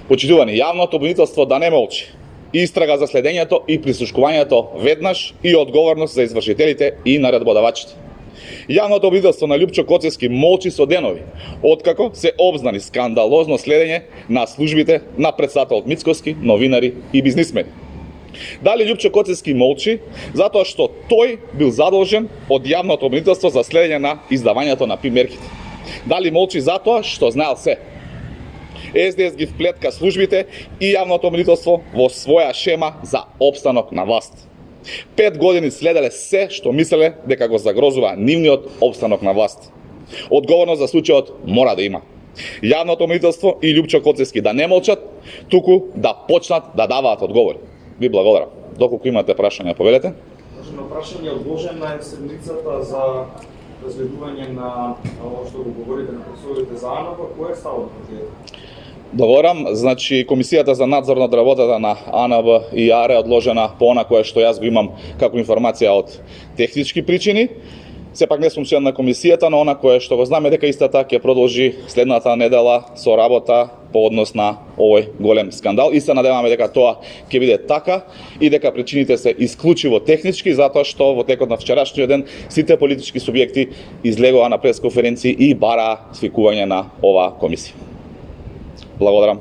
Почитувани, јавното обвинителство да не молчи. Истрага за следењето и прислушкувањето веднаш и одговорност за извршителите и наредбодавачите. Јавното обвинителство на Љупчо Коцевски молчи со денови, откако се обзнани скандалозно следење на службите на председателот Мицкоски, новинари и бизнисмени. Дали Љупчо Коцевски молчи затоа што тој бил задолжен од јавното обвинителство за следење на издавањето на ПИ-мерките? Дали молчи затоа што знаел се? СДС ги вплетка службите и јавното обвинителство во своја шема за опстанок на власт. 5 години следеле се што мислеле дека го загрозува нивниот опстанок на власт. Одговорност за случајот мора да има. Јавното обвинителство и Љупчо Коцевски да не молчат, туку да почнат да даваат одговори. Ви благодарам. Доколку имате прашања, повелете. На прашање одложена е седмицата за разгледување на ово што го говорите на пресудите за АНП, кој е ставот на тие? Договорам, значи Комисијата за надзор над работата на АНБ и АРЕ одложена по она кое што јас го имам како информација од технички причини. Сепак не сум член на комисијата, но она кое што го знаме дека истата ќе продолжи следната недела со работа по однос на овој голем скандал. И се надеваме дека тоа ќе биде така и дека причините се исклучиво технички, затоа што во текот на вчерашниот ден сите политички субјекти излегоа на пресконференции и бараа свикување на оваа комисија. Благодарам.